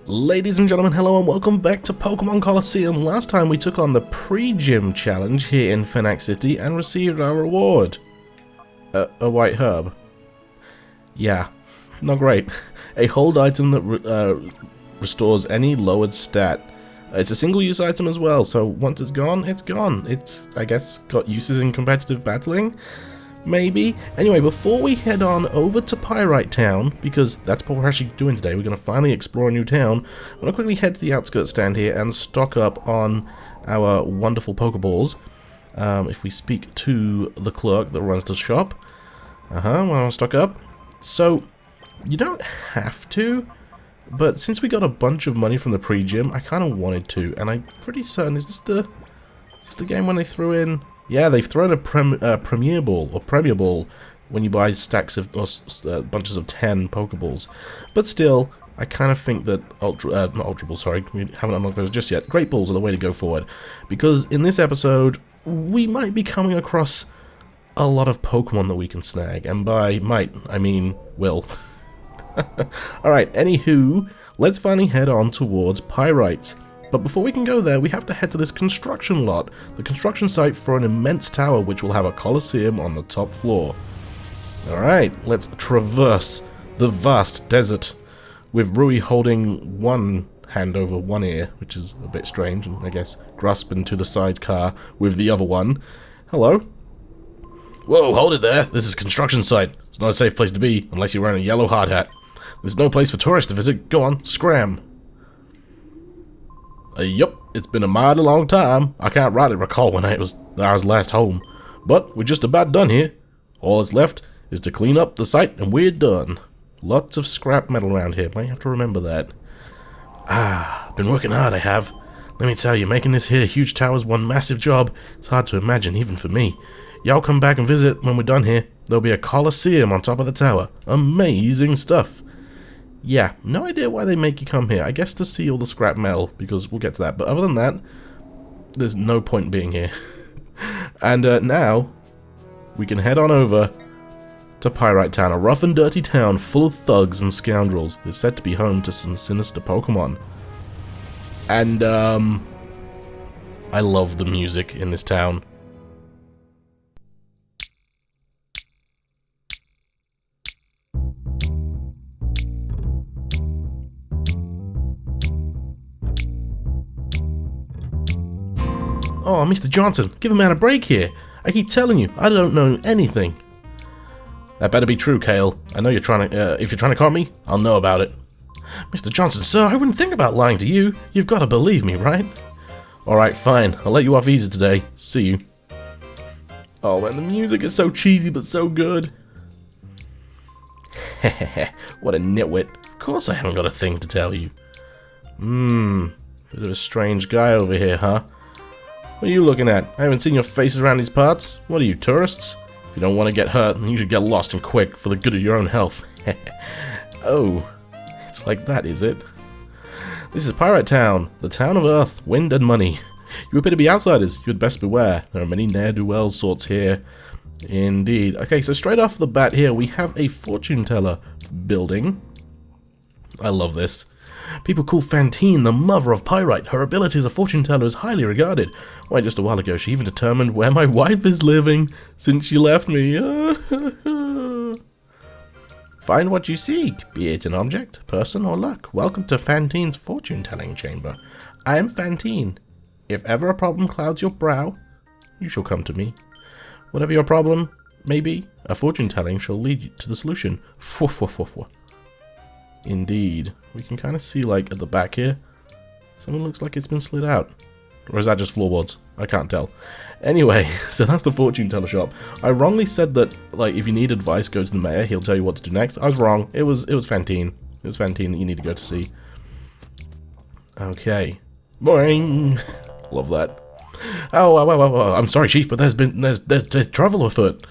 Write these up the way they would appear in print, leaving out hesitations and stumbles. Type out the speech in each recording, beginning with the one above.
Ladies and gentlemen, hello and welcome back to Pokémon Colosseum. Last time we took on the pre-gym challenge here in Phoenix City and received our reward. A white herb. Yeah, not great. A hold item that restores any lowered stat. It's a single-use item as well, so once it's gone, it's gone. It's, I guess, got uses in competitive battling? Maybe. Anyway, before we head on over to Pyrite Town, because that's what we're actually doing today, we're going to finally explore a new town, I'm going to quickly head to the outskirts stand here and stock up on our wonderful Pokeballs. If we speak to the clerk that runs the shop. Well, I'll stock up. So, you don't have to, but since we got a bunch of money from the pre-gym, I kind of wanted to, and I'm pretty certain, is this the game when they threw in... Yeah, they've thrown a Premier Ball when you buy stacks of, or bunches of 10 Pokeballs. But still, I kind of think that not Ultra Balls, sorry, we haven't unlocked those just yet. Great Balls are the way to go forward. Because in this episode, we might be coming across a lot of Pokemon that we can snag. And by might, I mean will. Alright, anywho, let's finally head on towards Pyrite. But before we can go there, we have to head to this construction lot, the construction site for an immense tower which will have a Coliseum on the top floor. Alright, let's traverse the vast desert, with Rui holding one hand over one ear, which is a bit strange, and I guess grasping to the sidecar with the other one. Hello? Whoa, hold it there, this is a construction site. It's not a safe place to be, unless you're wearing a yellow hard hat. There's no place for tourists to visit, go on, scram. Yup, it's been a mighty long time. I can't rightly recall when I was last home. But we're just about done here. All that's left is to clean up the site and we're done. Lots of scrap metal around here, might have to remember that. Been working hard I have. Let me tell you, making this here huge tower's one massive job. It's hard to imagine, even for me. Y'all come back and visit when we're done here. There'll be a Coliseum on top of the tower. Amazing stuff. Yeah, no idea why they make you come here. I guess to see all the scrap metal, because we'll get to that. But other than that, there's no point being here. And now, we can head on over to Pyrite Town, a rough and dirty town full of thugs and scoundrels. It's said to be home to some sinister Pokemon. And, I love the music in this town. Oh, Mr. Johnson, give a man a break here. I keep telling you, I don't know anything. That better be true, Kale. I know you're trying to, if you're trying to con me, I'll know about it. Mr. Johnson, sir, I wouldn't think about lying to you. You've got to believe me, right? Alright, fine. I'll let you off easy today. See you. Oh, man, the music is so cheesy, but so good. Hehehe, what a nitwit. Of course I haven't got a thing to tell you. Bit of a strange guy over here, huh? What are you looking at? I haven't seen your faces around these parts. What are you, tourists? If you don't want to get hurt, then you should get lost and quick for the good of your own health. Oh, it's like that, is it? This is Pyrite Town, the town of earth, wind and money. You appear to be outsiders. You had best beware. There are many ne'er-do-well sorts here. Indeed. Okay, so straight off the bat here, we have a fortune teller building. I love this. People call Fantine the mother of Pyrite. Her ability as a fortune teller is highly regarded. Why, just a while ago, she even determined where my wife is living since she left me. Find what you seek, be it an object, person, or luck. Welcome to Fantine's fortune-telling chamber. I am Fantine. If ever a problem clouds your brow, you shall come to me. Whatever your problem may be, a fortune-telling shall lead you to the solution. Indeed. We can kind of see, like, at the back here, something looks like it's been slid out. Or is that just floorboards? I can't tell. Anyway, so that's the fortune teller shop. I wrongly said that, like, if you need advice, go to the mayor. He'll tell you what to do next. I was wrong. It was Fantine. It was Fantine that you need to go to see. Okay. Boing! Love that. Oh, I'm sorry, Chief, but there's trouble afoot.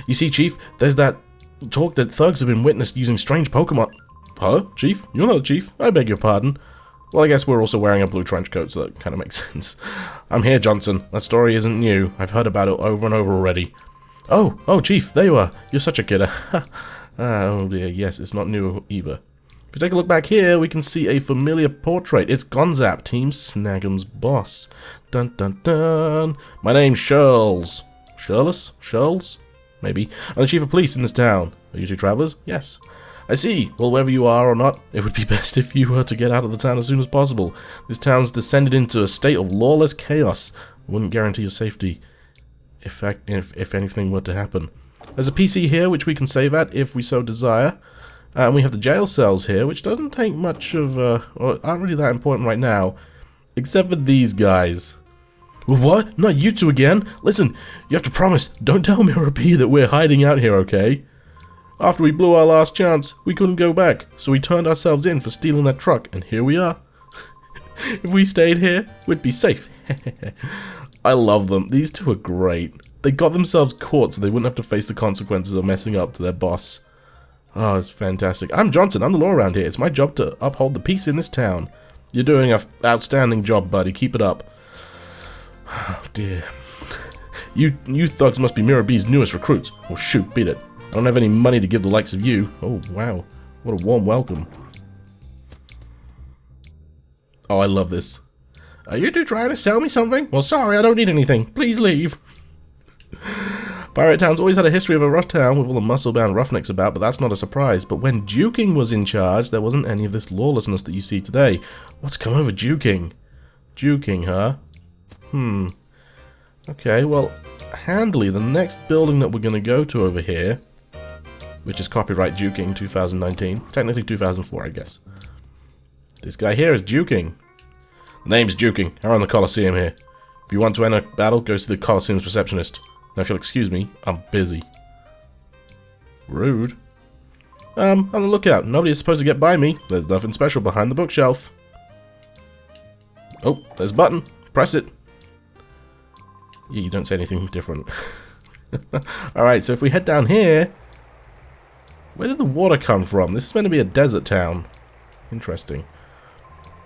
You see, Chief, there's that talk that thugs have been witnessed using strange Pokemon. Huh? Chief? You're not a chief. I beg your pardon. Well, I guess we're also wearing a blue trench coat, so that kind of makes sense. I'm here, Johnson. That story isn't new. I've heard about it over and over already. Oh, Chief, there you are. You're such a kidder. Oh dear, yes, it's not new either. If we take a look back here, we can see a familiar portrait. It's Gonzap, Team Snag'em's boss. Dun dun dun. My name's Shirls. Shirless? Shirls? Maybe. I'm the chief of police in this town. Are you two travelers? Yes. I see. Well, whether you are or not, it would be best if you were to get out of the town as soon as possible. This town's descended into a state of lawless chaos. I wouldn't guarantee your safety if anything were to happen. There's a PC here which we can save at if we so desire. And we have the jail cells here, which doesn't take much of, or aren't really that important right now. Except for these guys. What? Not you two again? Listen, you have to promise, don't tell Mirror B that we're hiding out here, okay? After we blew our last chance, we couldn't go back, so we turned ourselves in for stealing that truck, and here we are. If we stayed here, we'd be safe. I love them. These two are great. They got themselves caught so they wouldn't have to face the consequences of messing up to their boss. Oh, it's fantastic. I'm Johnson. I'm the law around here. It's my job to uphold the peace in this town. You're doing an outstanding job, buddy. Keep it up. Oh, dear. You thugs must be Mirror B's newest recruits. Well, shoot, beat it. I don't have any money to give the likes of you. Oh, wow. What a warm welcome. Oh, I love this. Are you two trying to sell me something? Well, sorry, I don't need anything. Please leave. Pyrite Town's always had a history of a rough town with all the muscle-bound roughnecks about, but that's not a surprise. But when Duking was in charge, there wasn't any of this lawlessness that you see today. What's come over Duking? Duking, huh? Okay, well, handily, the next building that we're going to go to over here, which is copyright Duking 2019, technically 2004, I guess. This guy here is Duking. The name's Duking. I run the Coliseum here. If you want to enter battle, go to the Coliseum's receptionist. Now, if you'll excuse me, I'm busy. Rude. On the lookout. Nobody is supposed to get by me. There's nothing special behind the bookshelf. Oh, there's a button. Press it. Yeah, you don't say anything different. Alright, so if we head down here... Where did the water come from? This is meant to be a desert town. Interesting.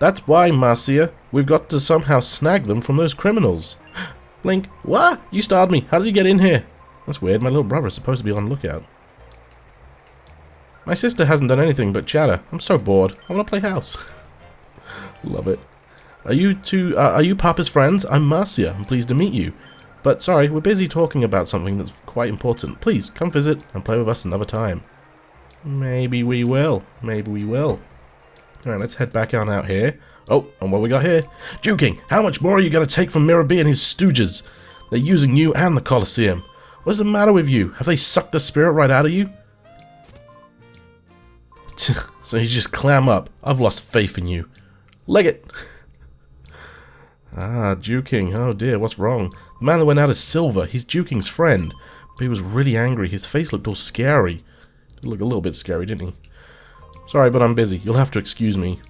That's why, Marcia. We've got to somehow snag them from those criminals. Link, what? You startled me. How did you get in here? That's weird. My little brother is supposed to be on the lookout. My sister hasn't done anything but chatter. I'm so bored. I want to play house. Love it. Are you Papa's friends? I'm Marcia. I'm pleased to meet you. But sorry, we're busy talking about something that's quite important. Please, come visit and play with us another time. Maybe we will. Maybe we will. Alright, let's head back on out here. Oh, and what we got here? Duking, how much more are you going to take from Mirror B and his stooges? They're using you and the Coliseum. What's the matter with you? Have they sucked the spirit right out of you? So you just clam up. I've lost faith in you. Leg it. Duking. Oh dear, what's wrong? The man that went out is Silver. He's Duking's friend. But he was really angry. His face looked all scary. He looked a little bit scary, didn't he? Sorry, but I'm busy. You'll have to excuse me.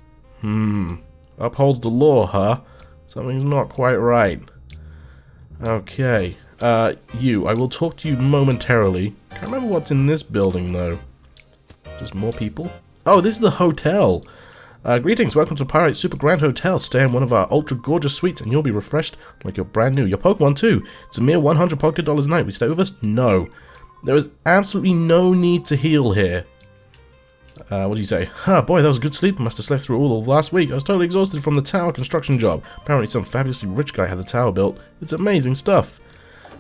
Upholds the law, huh? Something's not quite right. Okay. I will talk to you momentarily. Can't remember what's in this building, though. Just more people? Oh, this is the hotel. Greetings, welcome to Pyrite Super Grand Hotel. Stay in one of our ultra gorgeous suites and you'll be refreshed like you're brand new. Your Pokemon too. It's a mere 100 Poké dollars a night. Will you stay with us? No. There is absolutely no need to heal here. What do you say? Boy, that was a good sleep. I must have slept through all of last week. I was totally exhausted from the tower construction job. Apparently some fabulously rich guy had the tower built. It's amazing stuff.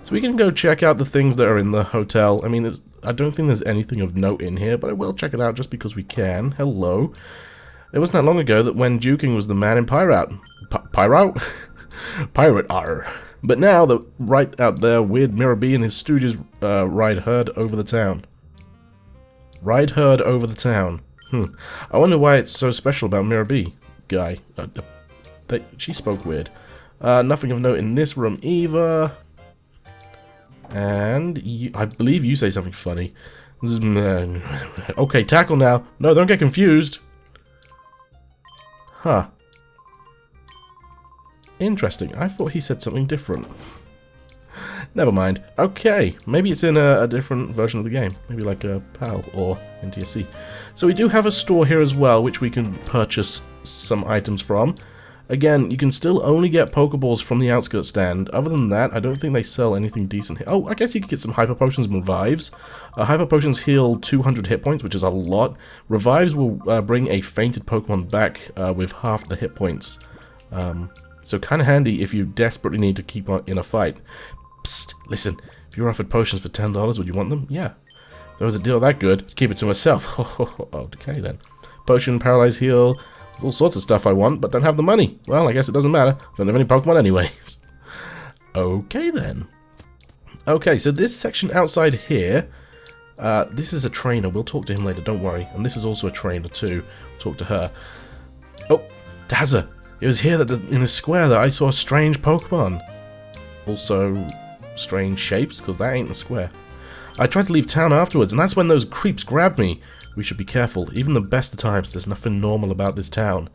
So we can go check out the things that are in the hotel. I mean, I don't think there's anything of note in here, but I will check it out just because we can. Hello. It wasn't that long ago that when Duking was the man in Pyrite. Pyrite? Pirate R. But now, right out there, weird Mirror B and his stooges ride herd over the town. Ride herd over the town. I wonder why it's so special about Mirror B. Guy. She spoke weird. Nothing of note in this room either. And I believe you say something funny. Okay, tackle now. No, don't get confused. Huh. Interesting. I thought he said something different. Never mind. Okay, maybe it's in a different version of the game. Maybe like a PAL or NTSC. So we do have a store here as well, which we can purchase some items from. Again, you can still only get Pokeballs from the outskirts stand. Other than that, I don't think they sell anything decent here. Oh, I guess you could get some Hyper Potions and Revives. Hyper Potions heal 200 hit points, which is a lot. Revives will bring a fainted Pokemon back with half the hit points. So kind of handy if you desperately need to keep on in a fight. Psst, listen, if you're offered potions for $10, would you want them? Yeah. If there was a deal that good, keep it to myself. Oh, okay then. Potion, Paralyze, Heal... There's all sorts of stuff I want, but don't have the money. Well, I guess it doesn't matter. Don't have any Pokemon anyways. Okay, then. Okay, so this section outside here, this is a trainer. We'll talk to him later, don't worry. And this is also a trainer, too. We'll talk to her. Oh, Dazza. It was here that in the square that I saw a strange Pokemon. Also, strange shapes, because that ain't the square. I tried to leave town afterwards, and that's when those creeps grabbed me. We should be careful. Even the best of times, there's nothing normal about this town.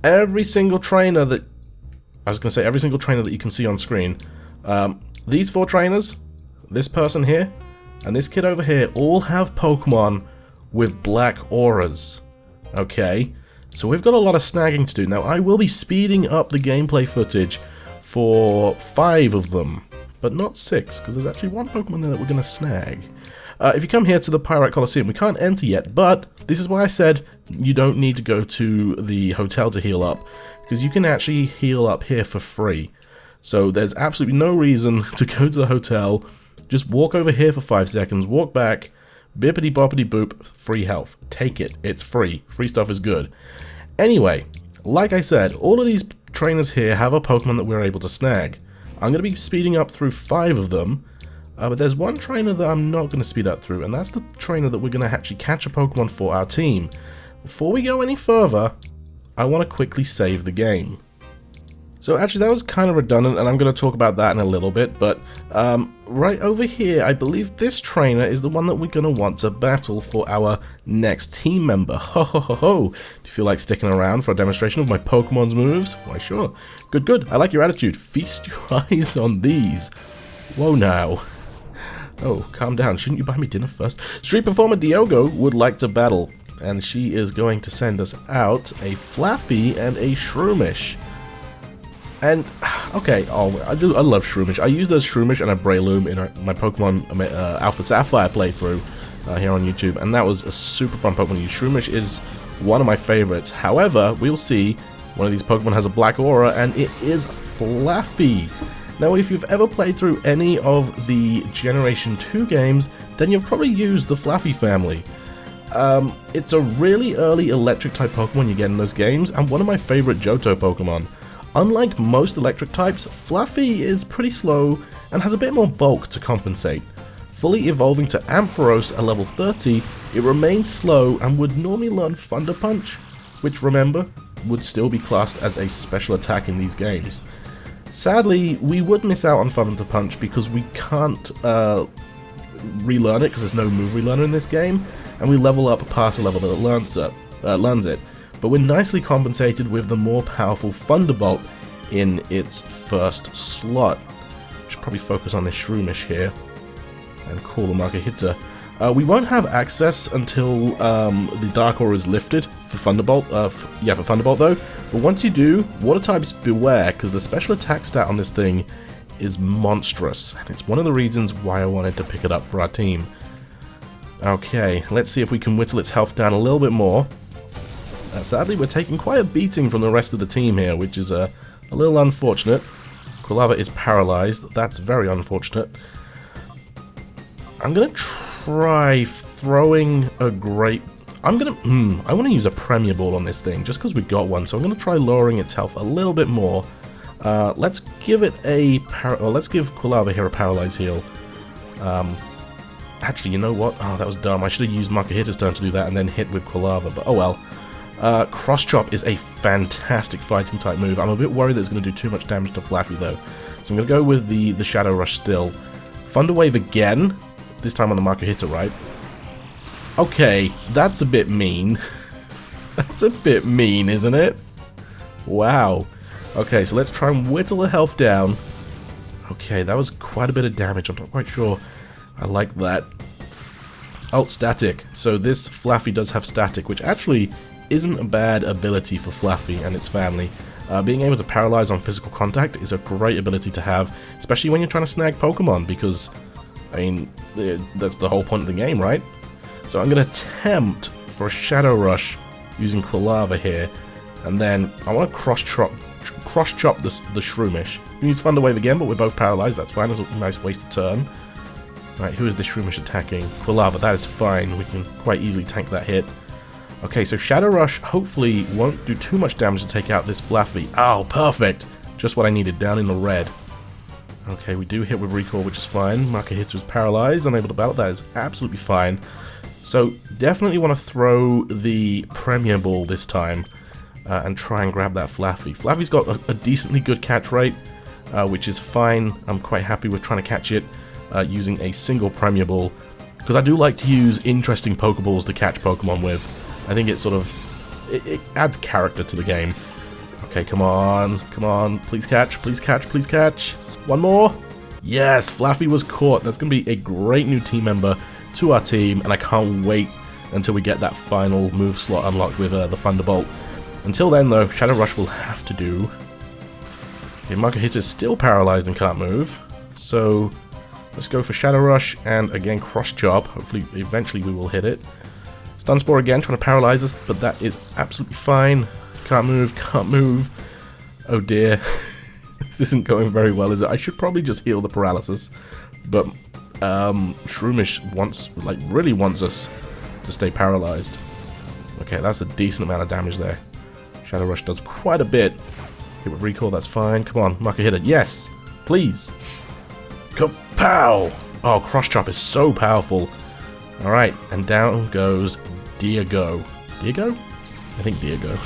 Every single trainer that... I was going to say every single trainer that you can see on screen. These 4 trainers, this person here, and this kid over here all have Pokemon with black auras. Okay? So we've got a lot of snagging to do. Now, I will be speeding up the gameplay footage for 5 of them, but not 6, because there's actually 1 Pokemon there that we're going to snag. If you come here to the Pyrite Colosseum, we can't enter yet, but this is why I said you don't need to go to the hotel to heal up, because you can actually heal up here for free. So there's absolutely no reason to go to the hotel. Just walk over here for 5 seconds, walk back, bippity boppity boop, free health. Take it, it's free. Free stuff is good. Anyway, like I said, all of these trainers here have a Pokemon that we're able to snag. I'm going to be speeding up through 5 of them. But there's one trainer that I'm not going to speed up through, and that's the trainer that we're going to actually catch a Pokemon for our team. Before we go any further, I want to quickly save the game. So actually that was kind of redundant, and I'm going to talk about that in a little bit, but right over here, I believe this trainer is the one that we're going to want to battle for our next team member. Ho ho ho ho! Do you feel like sticking around for a demonstration of my Pokemon's moves? Why sure. Good, good. I like your attitude. Feast your eyes on these. Whoa now. Oh, calm down. Shouldn't you buy me dinner first? Street performer Diogo would like to battle, and she is going to send us out a Flaffy and a Shroomish. And, okay, I love Shroomish. I use those Shroomish and a Breloom in my Pokemon Alpha Sapphire playthrough here on YouTube, and that was a super fun Pokemon. Shroomish is one of my favorites. However, we'll see one of these Pokemon has a black aura, and it is Flaffy. Now, if you've ever played through any of the Generation 2 games, then you've probably used the Flaffy family. It's a really early electric-type Pokemon you get in those games, and one of my favorite Johto Pokemon. Unlike most electric types, Flaffy is pretty slow and has a bit more bulk to compensate. Fully evolving to Ampharos at level 30, it remains slow and would normally learn Thunder Punch, which, remember, would still be classed as a special attack in these games. Sadly, we would miss out on Thunder Punch because we can't relearn it because there's no move relearner in this game, and we level up past a level that it learns it. But we're nicely compensated with the more powerful Thunderbolt in its first slot. Should probably focus on this Shroomish here and call the marker hitter. We won't have access until the Dark Aura is lifted for Thunderbolt. For Thunderbolt though. But once you do, Water types beware, because the special attack stat on this thing is monstrous, and it's one of the reasons why I wanted to pick it up for our team. Okay, let's see if we can whittle its health down a little bit more. Sadly, we're taking quite a beating from the rest of the team here, which is a little unfortunate. Quilava is paralyzed. That's very unfortunate. I'm gonna try throwing a great... I want to use a Premier Ball on this thing, just because we got one, so I'm going to try lowering its health a little bit more. Let's give it a... let's give Quilava here a Paralyze Heal. Actually, you know what? Oh, that was dumb. I should have used Marker Hitter's turn to do that and then hit with Quilava, but oh well. Cross Chop is a fantastic fighting type move. I'm a bit worried that it's going to do too much damage to Flaffy, though. So I'm going to go with the Shadow Rush still. Thunder Wave again. This time on the Marker Hitter, right? Okay, that's a bit mean. That's a bit mean, isn't it? Wow. Okay, so let's try and whittle the health down. Okay, that was quite a bit of damage. I'm not quite sure I like that. Oh, Static. So this Flaffy does have Static, which actually isn't a bad ability for Flaffy and its family. Being able to paralyze on physical contact is a great ability to have, especially when you're trying to snag Pokemon, because, I mean, that's the whole point of the game, right? So I'm going to attempt for a Shadow Rush using Quilava here, and then I want to cross-chop the Shroomish. We use Thunder Wave again, but we're both paralyzed, that's fine, that's a nice wasted turn. Right, who is this Shroomish attacking? Quilava, that is fine, we can quite easily tank that hit. Okay, so Shadow Rush hopefully won't do too much damage to take out this Flaffy. Oh, perfect! Just what I needed, down in the red. Okay, we do hit with Recall, which is fine. Marker Hit was paralyzed, unable to battle, that is absolutely fine. So, definitely want to throw the Premier Ball this time, and try and grab that Flaffy. Flaffy's got a decently good catch rate, which is fine. I'm quite happy with trying to catch it using a single Premier Ball, because I do like to use interesting Pokeballs to catch Pokemon with. I think it sort of, it adds character to the game. Okay, come on, please catch, please catch, please catch. One more. Yes, Flaffy was caught. That's going to be a great new team member to our team, and I can't wait until we get that final move slot unlocked with the Thunderbolt. Until then, though, Shadow Rush will have to do. Okay, Marker Hit is still paralyzed and can't move, so let's go for Shadow Rush, and again, Cross Chop. Hopefully, eventually we will hit it. Stun Spore again, trying to paralyze us, but that is absolutely fine. Can't move, can't move. Oh dear. This isn't going very well, is it? I should probably just heal the paralysis, but Shroomish really wants us to stay paralyzed. Okay, that's a decent amount of damage there. Shadow Rush does quite a bit. Hit with Recall, that's fine. Come on, Marker Hit it. Yes! Please! Kapow! Oh, Cross Chop is so powerful. Alright, and down goes Diego. Diego? I think Diego.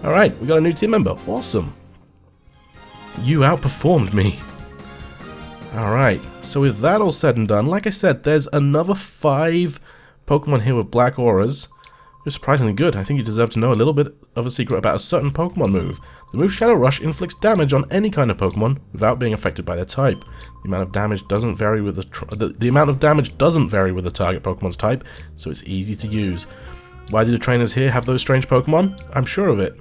Alright, we got a new team member. Awesome. You outperformed me. Alright, so with that all said and done, like I said, there's another 5 Pokemon here with black auras. You're surprisingly good. I think you deserve to know a little bit of a secret about a certain Pokemon move. The move Shadow Rush inflicts damage on any kind of Pokemon without being affected by their type. The amount of damage doesn't vary with the amount of damage doesn't vary with the target Pokemon's type, so it's easy to use. Why do the trainers here have those strange Pokemon? I'm sure of it.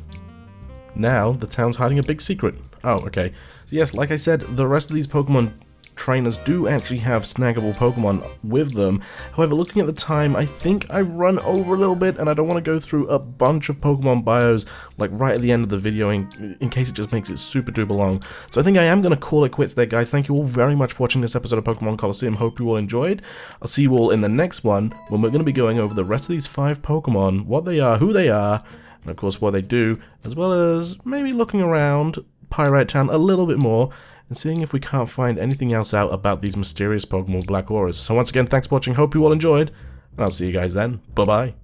Now the town's hiding a big secret. Oh, okay. So yes, like I said, the rest of these Pokemon trainers do actually have snaggable Pokemon with them. However, looking at the time, I think I've run over a little bit, and I don't want to go through a bunch of Pokemon bios like right at the end of the video in case it just makes it super duper long. So I think I am going to call it quits there, guys. Thank you all very much for watching this episode of Pokémon Colosseum. Hope you all enjoyed. I'll see you all in the next one, when we're going to be going over the rest of these 5 Pokemon, what they are, who they are, and of course what they do, as well as maybe looking around Pyrite Town a little bit more, and seeing if we can't find anything else out about these mysterious Pokemon with black auras. So once again, thanks for watching, hope you all enjoyed, and I'll see you guys then. Bye-bye.